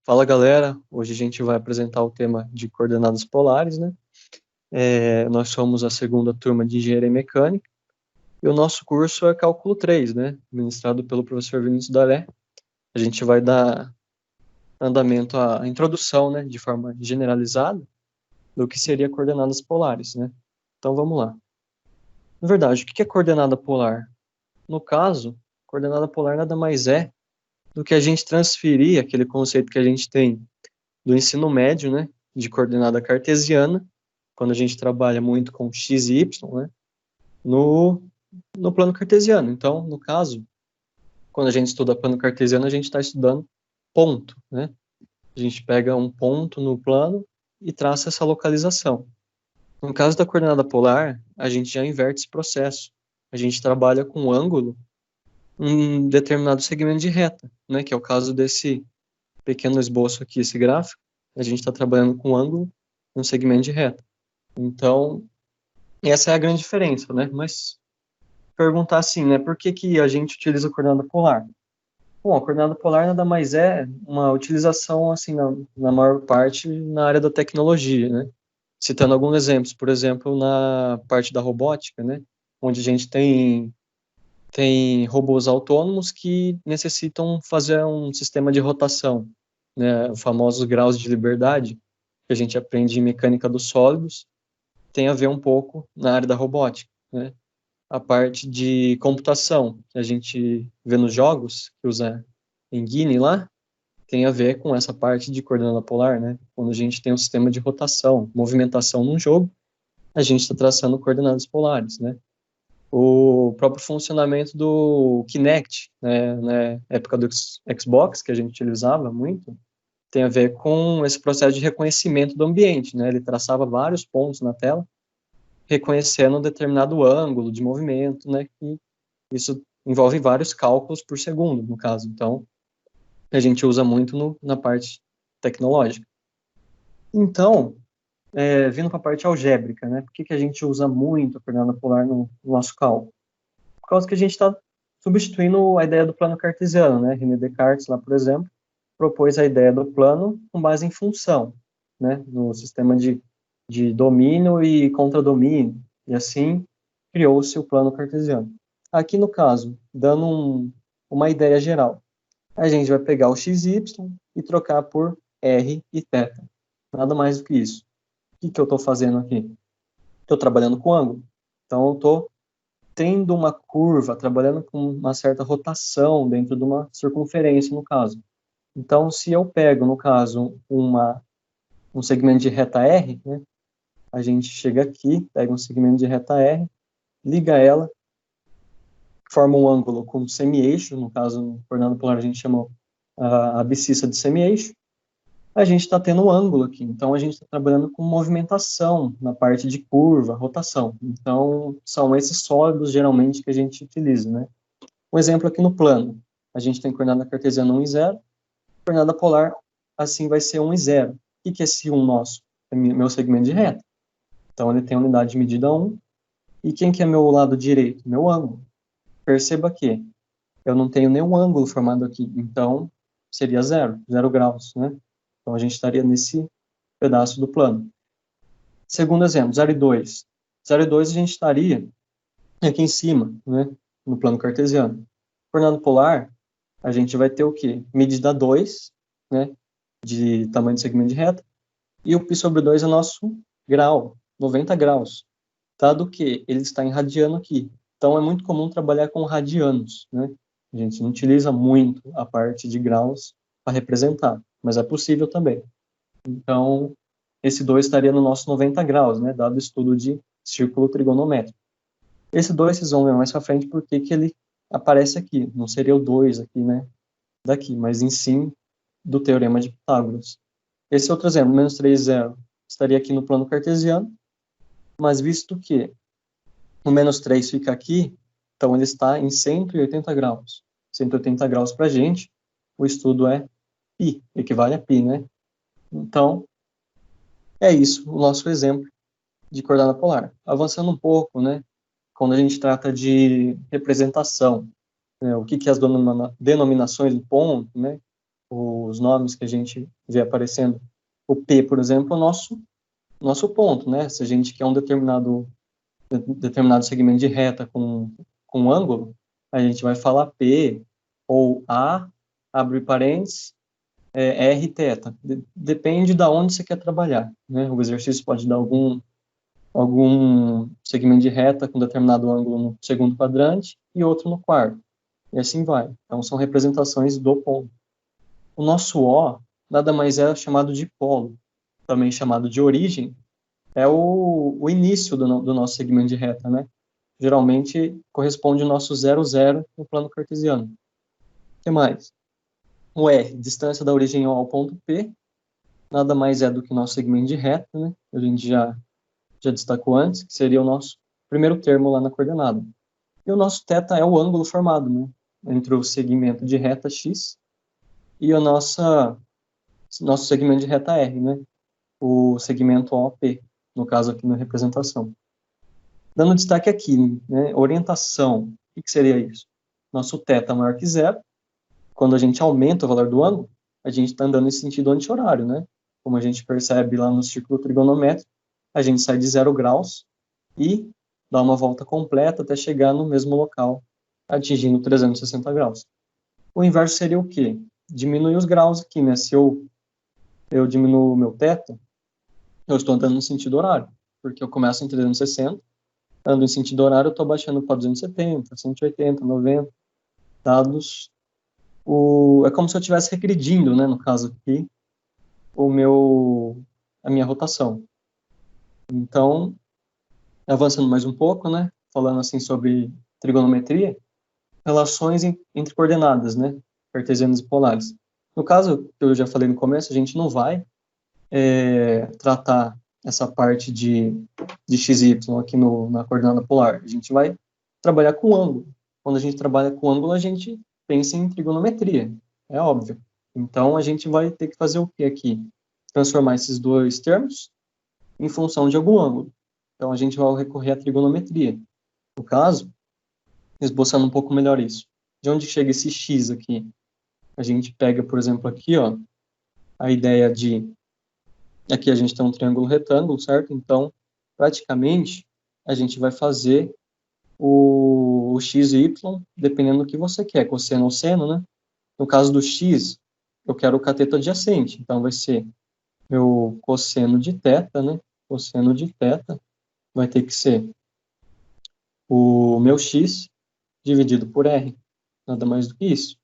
Fala galera, hoje a gente vai apresentar o tema de coordenadas polares, né? Nós somos a segunda turma de Engenharia Mecânica e o nosso curso é Cálculo 3, né? Ministrado pelo professor Vinícius Daré. A gente vai dar andamento à introdução, né, de forma generalizada, do que seria coordenadas polares, né? Então vamos lá. Na verdade, o que é coordenada polar? No caso, coordenada polar nada mais é do que a gente transferir aquele conceito que a gente tem do ensino médio, né, de coordenada cartesiana, quando a gente trabalha muito com x e y, né, no, no plano cartesiano. Então, no caso, quando a gente estuda plano cartesiano, a gente está estudando ponto, né? A gente pega um ponto no plano e traça essa localização. No caso da coordenada polar, a gente já inverte esse processo. A gente trabalha com ângulo em um determinado segmento de reta, né, que é o caso desse pequeno esboço aqui, esse gráfico. A gente está trabalhando com ângulo em um segmento de reta. Então, essa é a grande diferença, né? Mas perguntar assim, né? Por que que a gente utiliza a coordenada polar? Bom, a coordenada polar nada mais é uma utilização, assim, na maior parte, na área da tecnologia, né? Citando alguns exemplos, por exemplo, na parte da robótica, né? Onde a gente tem robôs autônomos que necessitam fazer um sistema de rotação, né? Os famosos graus de liberdade, que a gente aprende em mecânica dos sólidos, tem a ver um pouco na área da robótica, né? A parte de computação que a gente vê nos jogos, que usa engine lá, tem a ver com essa parte de coordenada polar, né? Quando a gente tem um sistema de rotação, movimentação num jogo, a gente está traçando coordenadas polares, né? O próprio funcionamento do Kinect, né, na época do Xbox, que a gente utilizava muito, tem a ver com esse processo de reconhecimento do ambiente, né? Ele traçava vários pontos na tela, reconhecendo um determinado ângulo de movimento, né? E isso envolve vários cálculos por segundo, no caso. Então, a gente usa muito na parte tecnológica. Então, vindo para a parte algébrica, né? Por que a gente usa muito a coordenada polar no nosso cálculo? Por causa que a gente está substituindo a ideia do plano cartesiano, né? René Descartes, lá, por exemplo, propôs a ideia do plano com base em função, né? No sistema de domínio e contradomínio, e assim criou-se o plano cartesiano. Aqui, no caso, dando uma ideia geral, a gente vai pegar o xy e trocar por r e θ. Nada mais do que isso. O que eu estou fazendo aqui? Estou trabalhando com ângulo. Então, eu estou tendo uma curva, trabalhando com uma certa rotação dentro de uma circunferência, no caso. Então, se eu pego, no caso, um segmento de reta R, né, a gente chega aqui, pega um segmento de reta R, liga ela, forma um ângulo com semi-eixo, no caso, no coordenada polar a gente chama a abscissa de semi-eixo, a gente está tendo um ângulo aqui. Então, a gente está trabalhando com movimentação na parte de curva, rotação. Então, são esses sólidos, geralmente, que a gente utiliza, né? Um exemplo aqui no plano. A gente tem coordenada cartesiana 1 e 0, coordenada polar, assim, vai ser 1 e 0. O que é esse 1 nosso? É meu segmento de reta. Então, ele tem a unidade de medida 1. E quem que é meu lado direito? Meu ângulo. Perceba que eu não tenho nenhum ângulo formado aqui. Então, seria 0 graus, né? Então, a gente estaria nesse pedaço do plano. Segundo exemplo, 0 e 2. 0 e 2 a gente estaria aqui em cima, né? No plano cartesiano. Coordenada polar, a gente vai ter o quê? Medida 2, né? De tamanho de segmento de reta. E o π sobre 2 é nosso grau, 90 graus. Dado que ele está em radiano aqui. Então, é muito comum trabalhar com radianos, né? A gente não utiliza muito a parte de graus para representar, mas é possível também. Então, esse 2 estaria no nosso 90 graus, né? Dado o estudo de círculo trigonométrico. Esse 2 vocês vão ver mais para frente porque que ele aparece aqui. Não seria o 2 aqui, né? Daqui, mas em sim do teorema de Pitágoras. Esse outro exemplo, menos 3, 0, estaria aqui no plano cartesiano, mas visto que o menos 3 fica aqui, então ele está em 180 graus. 180 graus para a gente, o estudo é π, equivale a π, né? Então, é isso, o nosso exemplo de coordenada polar. Avançando um pouco, né? Quando a gente trata de representação, né, o que as denominações do ponto, né? os nomes que a gente vê aparecendo. O P, por exemplo, é o nosso ponto, né? Se a gente quer um determinado segmento de reta com um ângulo, a gente vai falar P ou A, abre parênteses, R θ. Depende de onde você quer trabalhar, né? O exercício pode dar algum segmento de reta com determinado ângulo no segundo quadrante e outro no quarto. E assim vai. Então, são representações do ponto. O nosso O nada mais é chamado de polo, também chamado de origem, é o início do nosso segmento de reta, né? Geralmente corresponde ao nosso 0, 0 no plano cartesiano. O que mais? O R, distância da origem O ao ponto P, nada mais é do que o nosso segmento de reta, né? A gente já destacou antes, que seria o nosso primeiro termo lá na coordenada. E o nosso θ é o ângulo formado, né? Entre o segmento de reta X e o nosso segmento de reta R, né? O segmento OP, no caso aqui na representação. Dando destaque aqui, né? Orientação. O que seria isso? Nosso θ maior que zero. Quando a gente aumenta o valor do ângulo, a gente está andando em sentido anti-horário, né? Como a gente percebe lá no círculo trigonométrico, a gente sai de 0 graus e dá uma volta completa até chegar no mesmo local, atingindo 360 graus. O inverso seria o quê? Diminuir os graus aqui, né? Se eu diminuo o meu θ, eu estou andando no sentido horário, porque eu começo em 360, ando em sentido horário, eu estou baixando para 270, 180, 90, dados. É como se eu estivesse regredindo, né, no caso aqui, a minha rotação. Então, avançando mais um pouco, né, falando assim sobre trigonometria, relações entre coordenadas, né, cartesianas e polares. No caso, que eu já falei no começo, a gente não vai tratar essa parte de x e y aqui na coordenada polar. A gente vai trabalhar com ângulo. Quando a gente trabalha com ângulo, a gente pensa em trigonometria, é óbvio. Então, a gente vai ter que fazer o que aqui? Transformar esses dois termos em função de algum ângulo. Então, a gente vai recorrer à trigonometria. No caso, esboçando um pouco melhor isso. De onde chega esse x aqui? A gente pega, por exemplo, aqui, ó, a ideia de... Aqui a gente tem um triângulo retângulo, certo? Então, praticamente, a gente vai fazer o x e y, dependendo do que você quer, cosseno ou seno, né? No caso do x, eu quero o cateto adjacente, então vai ser meu cosseno de θ, né? Cosseno de θ vai ter que ser o meu x dividido por r, nada mais do que isso.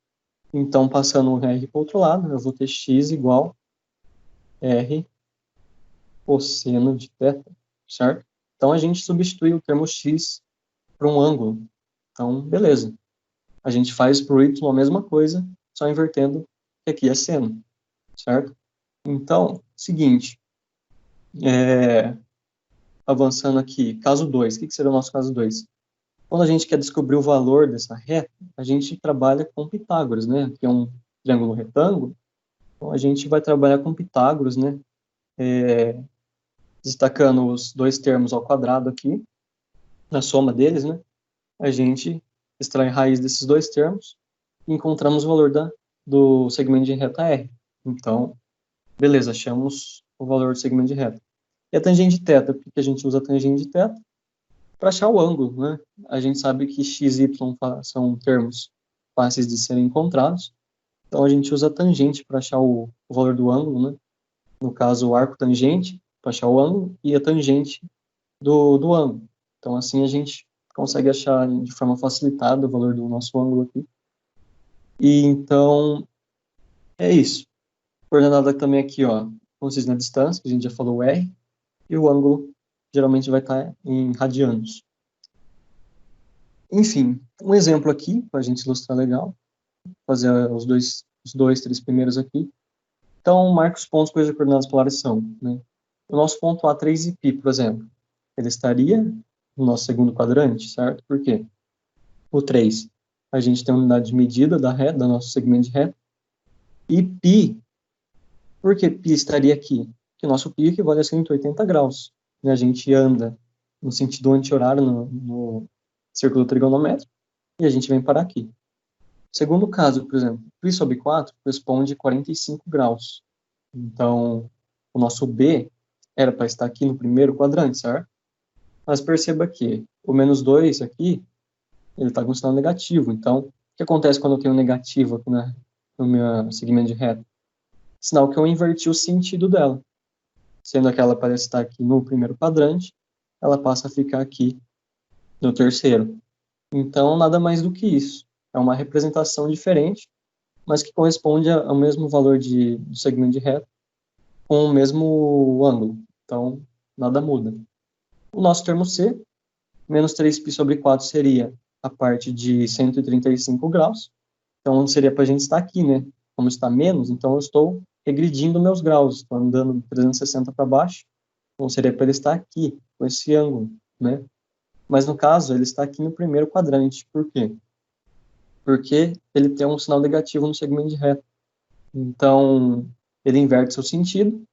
Então, passando o r para o outro lado, eu vou ter x igual r cosseno de θ, certo? Então, a gente substitui o termo x para um ângulo. Então, beleza. A gente faz para o y a mesma coisa, só invertendo que aqui é seno, certo? Então, seguinte, avançando aqui, caso 2, o que seria o nosso caso 2? Quando a gente quer descobrir o valor dessa reta, a gente trabalha com Pitágoras, né? Que é um triângulo retângulo, então a gente vai trabalhar com Pitágoras, né? Destacando os dois termos ao quadrado aqui, na soma deles, né? A gente extrai a raiz desses dois termos e encontramos o valor do segmento de reta R. Então, beleza, achamos o valor do segmento de reta. E a tangente de θ, porque a gente usa a tangente de θ para achar o ângulo, né? A gente sabe que x e y são termos fáceis de serem encontrados, então a gente usa a tangente para achar o valor do ângulo, né? No caso, o arco tangente para achar o ângulo e a tangente do ângulo. Então, assim, a gente consegue achar de forma facilitada o valor do nosso ângulo aqui. E então, é isso. Coordenada também aqui, ó, consiste na distância, que a gente já falou, o R, e o ângulo geralmente vai estar em radianos. Enfim, um exemplo aqui, para a gente ilustrar legal, fazer os dois, três primeiros aqui. Então, marca os pontos cujas coordenadas polares são, né? O nosso ponto A3 e π, por exemplo, ele estaria no nosso segundo quadrante, certo? Por quê? O 3, a gente tem a unidade de medida da reta, do nosso segmento de reta, e π, por que π estaria aqui? Porque o nosso π equivale a 180 graus, né? A gente anda no sentido anti-horário no círculo trigonométrico, e a gente vem parar aqui. Segundo caso, por exemplo, π sobre 4 corresponde a 45 graus. Então, o nosso B era para estar aqui no primeiro quadrante, certo? Mas perceba que o menos 2 aqui, ele está com sinal negativo. Então, o que acontece quando eu tenho um negativo aqui no meu segmento de reta? Sinal que eu inverti o sentido dela. Sendo que ela parece estar aqui no primeiro quadrante, ela passa a ficar aqui no terceiro. Então, nada mais do que isso. É uma representação diferente, mas que corresponde ao mesmo valor do segmento de reta, com o mesmo ângulo. Então, nada muda. O nosso termo C, menos 3π sobre 4 seria a parte de 135 graus. Então, seria para a gente estar aqui, né? Como está menos, então eu estou regredindo meus graus, estou andando 360 para baixo, então seria para ele estar aqui, com esse ângulo, né? Mas no caso, ele está aqui no primeiro quadrante. Por quê? Porque ele tem um sinal negativo no segmento de reta. Então, ele inverte seu sentido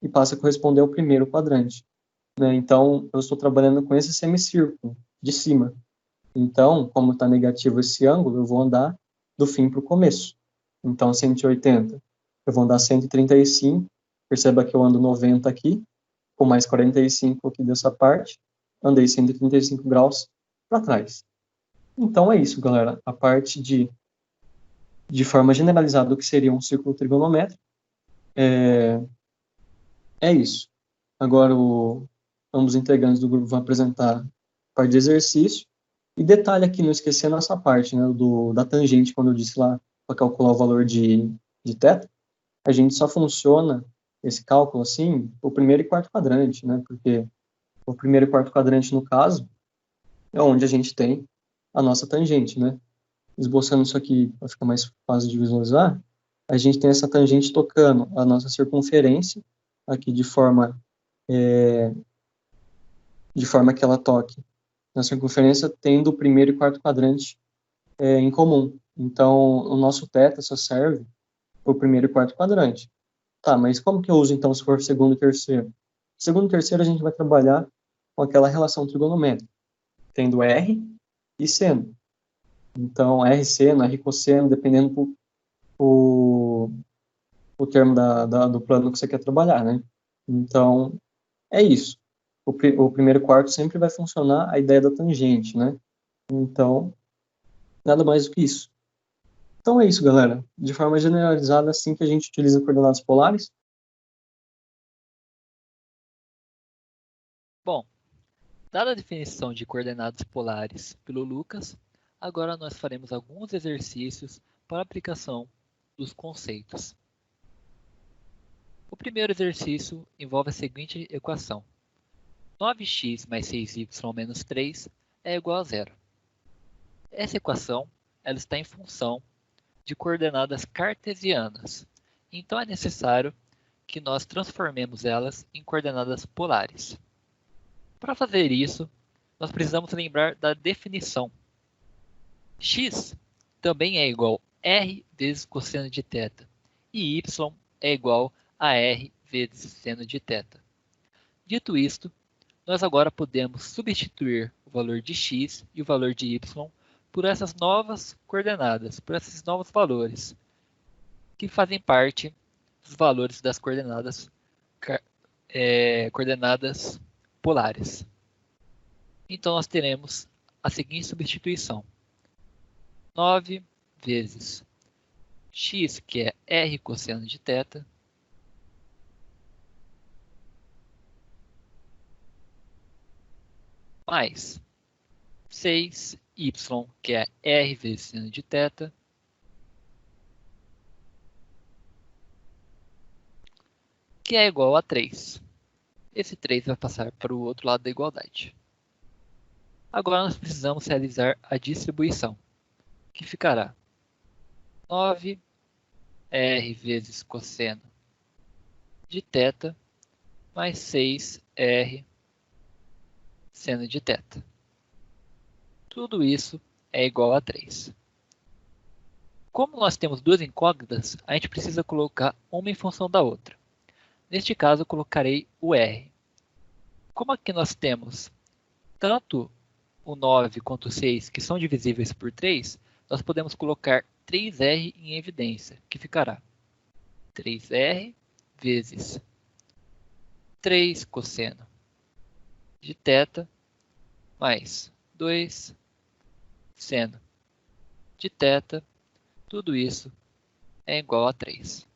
e passa a corresponder ao primeiro quadrante, né? Então, eu estou trabalhando com esse semicírculo de cima. Então, como está negativo esse ângulo, eu vou andar do fim para o começo. Então, 180, eu vou andar 135, perceba que eu ando 90 aqui, com mais 45 aqui dessa parte, andei 135 graus para trás. Então, é isso, galera. A parte de forma generalizada, o que seria um círculo trigonométrico, é isso. Agora, ambos integrantes do grupo vão apresentar a parte de exercício. E detalhe aqui, não esquecendo essa parte, né, da tangente, quando eu disse lá para calcular o valor de θ, a gente só funciona esse cálculo assim, o primeiro e quarto quadrante, né, porque o primeiro e quarto quadrante, no caso, é onde a gente tem a nossa tangente, né. Esboçando isso aqui para ficar mais fácil de visualizar, a gente tem essa tangente tocando a nossa circunferência, aqui de forma que ela toque na circunferência, tendo o primeiro e quarto quadrante em comum. Então, o nosso θ só serve para o primeiro e quarto quadrante. Tá, mas como que eu uso, então, se for segundo e terceiro? Segundo e terceiro, a gente vai trabalhar com aquela relação trigonométrica, tendo R e seno. Então, R seno, R cosseno, dependendo o termo do plano que você quer trabalhar, né? Então, é isso. O primeiro quarto sempre vai funcionar a ideia da tangente, né? Então, nada mais do que isso. Então é isso, galera. De forma generalizada, assim que a gente utiliza coordenadas polares. Bom, dada a definição de coordenadas polares pelo Lucas, agora nós faremos alguns exercícios para aplicação dos conceitos. O primeiro exercício envolve a seguinte equação: 9x mais 6y menos 3 é igual a zero. Essa equação ela está em função de coordenadas cartesianas, então é necessário que nós transformemos elas em coordenadas polares. Para fazer isso, nós precisamos lembrar da definição. X também é igual a r vezes cosseno de θ, e y é igual a r vezes seno de θ. Dito isto, nós agora podemos substituir o valor de x e o valor de y por essas novas coordenadas, por esses novos valores, que fazem parte dos valores das coordenadas polares. Então, nós teremos a seguinte substituição: 9 vezes x, que é r cosseno de θ, mais 6y, que é r vezes seno de θ, que é igual a 3. Esse 3 vai passar para o outro lado da igualdade. Agora nós precisamos realizar a distribuição, que ficará 9r vezes cosseno de θ mais 6r seno de θ. Tudo isso é igual a 3. Como nós temos duas incógnitas, a gente precisa colocar uma em função da outra. Neste caso, eu colocarei o r. Como aqui nós temos tanto o 9 quanto o 6 que são divisíveis por 3, nós podemos colocar 3R em evidência, que ficará 3R vezes 3 cosseno de θ mais 2 seno de θ, tudo isso é igual a 3.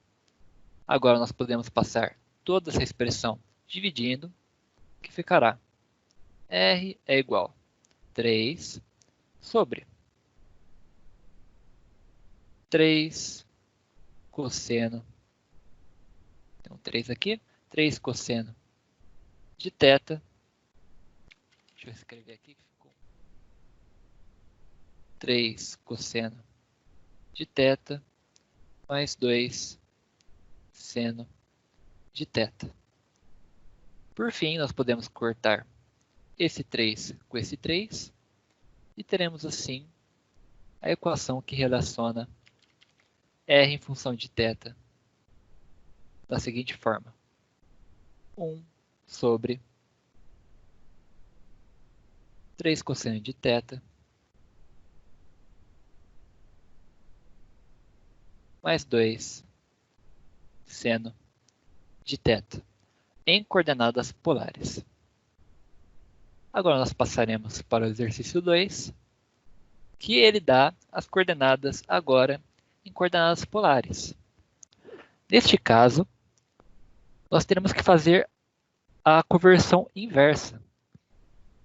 Agora nós podemos passar toda essa expressão dividindo, que ficará R é igual a 3 sobre 3 cosseno, então 3 aqui, 3 cosseno de θ, deixa eu escrever aqui que ficou 3 cosseno de θ mais 2 seno de θ. Por fim, nós podemos cortar esse 3 com esse 3 e teremos assim a equação que relaciona R em função de θ da seguinte forma: 1 sobre 3 cosseno de θ mais 2 seno de θ em coordenadas polares. Agora nós passaremos para o exercício 2, que ele dá as coordenadas agora em coordenadas polares. Neste caso, nós teremos que fazer a conversão inversa.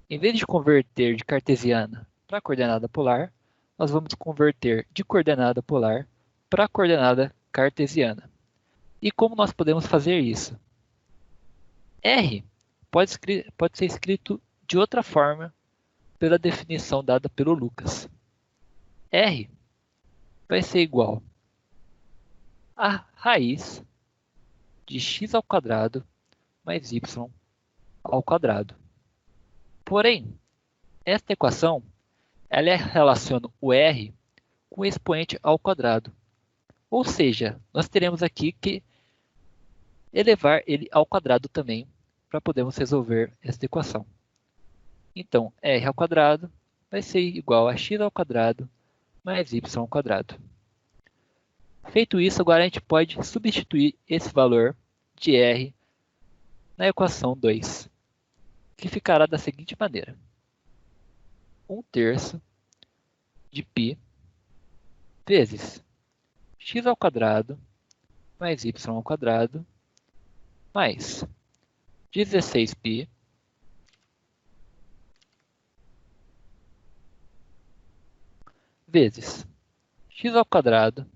Em vez de converter de cartesiana para coordenada polar, nós vamos converter de coordenada polar para coordenada cartesiana. E como nós podemos fazer isso? R pode ser escrito de outra forma pela definição dada pelo Lucas. R vai ser igual a raiz de x ao quadrado mais y ao quadrado. Porém, esta equação ela relaciona o R com o expoente ao quadrado. Ou seja, nós teremos aqui que elevar ele ao quadrado também para podermos resolver esta equação. Então, R ao quadrado vai ser igual a x ao quadrado mais y ao quadrado. Feito isso, agora a gente pode substituir esse valor de R na equação 2, que ficará da seguinte maneira: 1/3 de π vezes x ao quadrado mais y ao quadrado mais 16π vezes x ao quadrado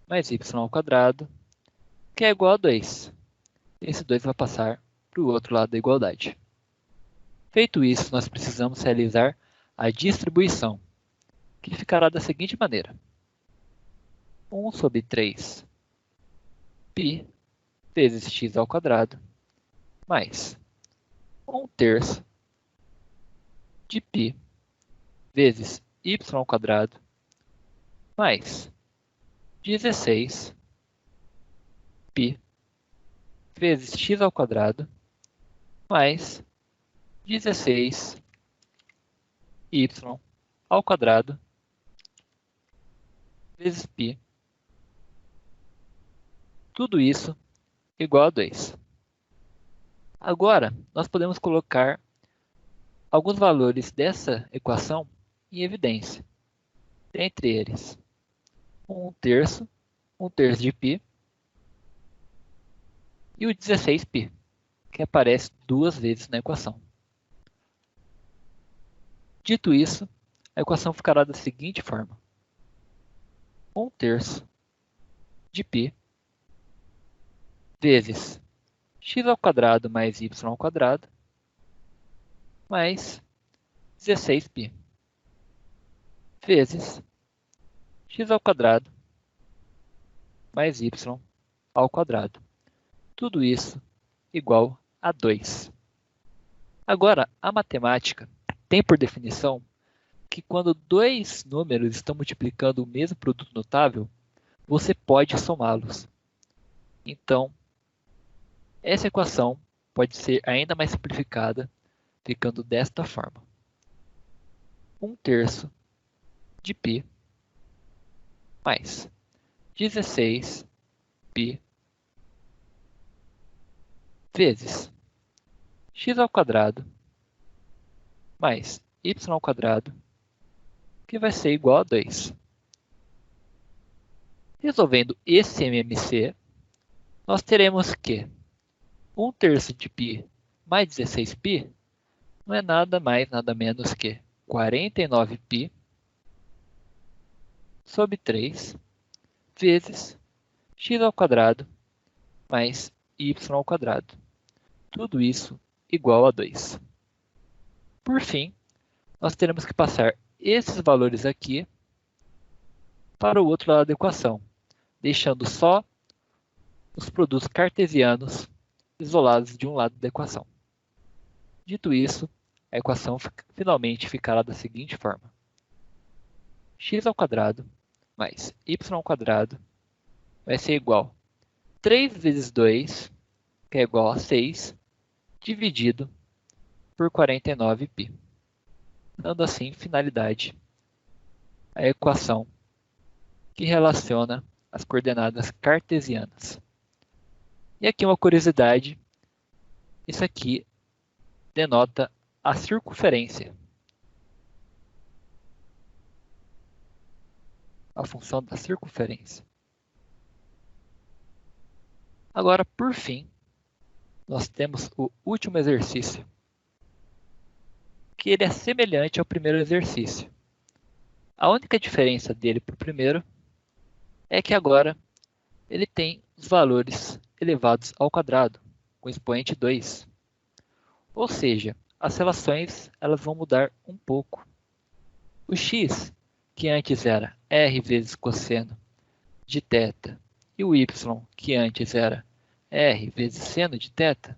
mais y ao quadrado, que é igual a 2. Esse 2 vai passar para o outro lado da igualdade. Feito isso, nós precisamos realizar a distribuição, que ficará da seguinte maneira: 1 sobre 3 π vezes x ao quadrado mais 1/3 de π vezes y ao quadrado mais 16 π vezes x ao quadrado mais 16 y ao quadrado vezes π. Tudo isso igual a 2. Agora, nós podemos colocar alguns valores dessa equação em evidência. Entre eles, 1/3 de π e o 16π, que aparece duas vezes na equação. Dito isso, a equação ficará da seguinte forma: 1/3 de π vezes x ao quadrado mais y ao quadrado mais 16π vezes x ao quadrado mais y ao quadrado. Tudo isso igual a 2. Agora, a matemática tem por definição que quando dois números estão multiplicando o mesmo produto notável, você pode somá-los. Então, essa equação pode ser ainda mais simplificada, ficando desta forma: 1/3 de π mais 16π vezes x ao quadrado mais y ao quadrado, que vai ser igual a 2. Resolvendo esse MMC, nós teremos que 1/3 de π mais 16π não é nada mais, nada menos que 49π sobre 3 vezes x ao quadrado mais y ao quadrado. Tudo isso igual a 2. Por fim, nós teremos que passar esses valores aqui para o outro lado da equação, deixando só os produtos cartesianos isolados de um lado da equação. Dito isso, a equação finalmente ficará da seguinte forma: x ao quadrado mais y ao quadrado vai ser igual a 3 vezes 2, que é igual a 6, dividido por 49π, dando assim finalidade à equação que relaciona as coordenadas cartesianas. E aqui uma curiosidade, isso aqui denota a circunferência, a função da circunferência. Agora, por fim, nós temos o último exercício, que ele é semelhante ao primeiro exercício. A única diferença dele para o primeiro é que agora ele tem os valores elevados ao quadrado, com expoente 2. Ou seja, as relações elas vão mudar um pouco. O x, que antes era r vezes cosseno de θ, e o y, que antes era r vezes seno de θ,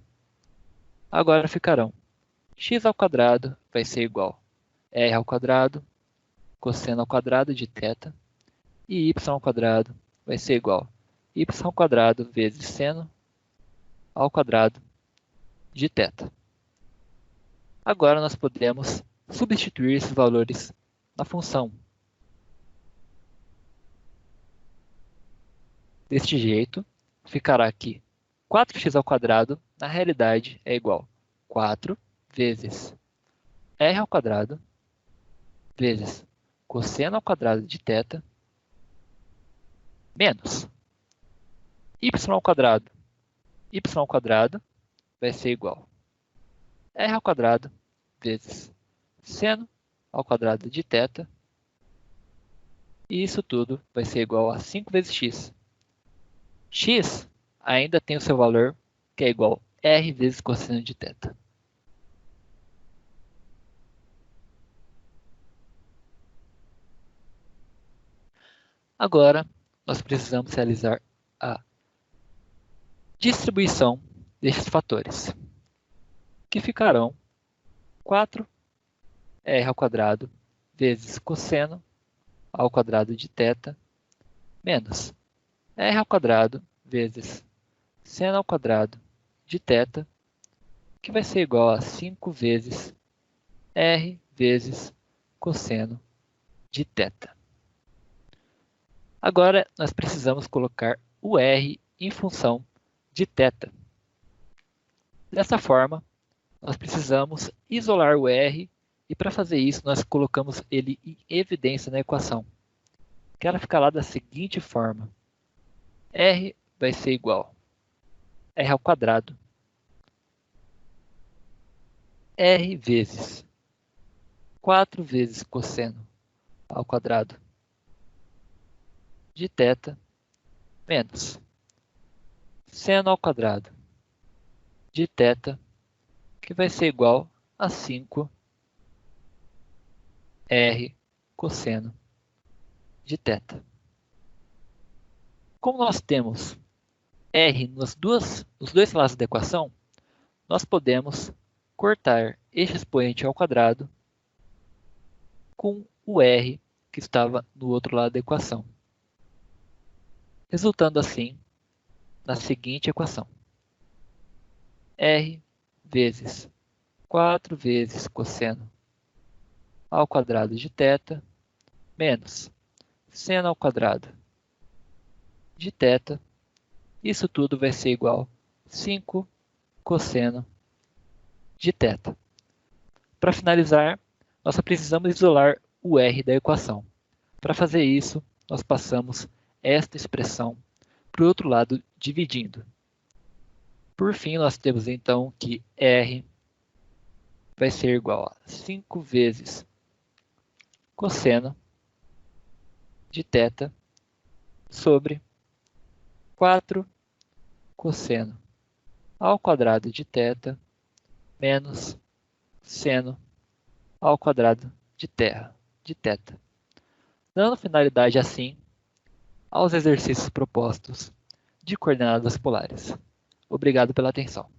agora ficarão x ao quadrado vai ser igual a r ao quadrado cosseno ao quadrado de θ, e y ao quadrado vai ser igual a y ao quadrado vezes seno ao quadrado de θ. Agora nós podemos substituir esses valores na função. Deste jeito, ficará aqui 4x ao quadrado, na realidade, é igual a 4 vezes r ao quadrado vezes cosseno ao quadrado de θ menos y ao quadrado. Y ao quadrado vai ser igual a r ao quadrado vezes seno ao quadrado de θ, e isso tudo vai ser igual a 5 vezes x. X ainda tem o seu valor, que é igual a r vezes cosseno de θ. Agora, nós precisamos realizar a distribuição destes fatores, que ficarão 4r ao quadrado vezes cosseno ao quadrado de θ menos r ao quadrado vezes seno ao quadrado de θ, que vai ser igual a 5 vezes r vezes cosseno de θ. Agora, nós precisamos colocar o r em função de θ. Dessa forma, nós precisamos isolar o r, e para fazer isso, nós colocamos ele em evidência na equação, que ela fica lá da seguinte forma: r vai ser igual a r ao quadrado r vezes 4 vezes cosseno ao quadrado de θ menos seno ao quadrado de θ, que vai ser igual a 5 r cosseno de θ. Como nós temos r nos dois lados da equação, nós podemos cortar este expoente ao quadrado com o r que estava no outro lado da equação, resultando assim na seguinte equação: r vezes 4 vezes cosseno ao quadrado de θ menos seno ao quadrado de θ. Isso tudo vai ser igual a 5 cosseno de θ. Para finalizar, nós só precisamos isolar o r da equação. Para fazer isso, nós passamos esta expressão para o outro lado dividindo. Por fim, nós temos então que r vai ser igual a 5 vezes cosseno de θ sobre 4 cosseno ao quadrado de θ menos seno ao quadrado de θ. Dando finalidade assim aos exercícios propostos de coordenadas polares. Obrigado pela atenção.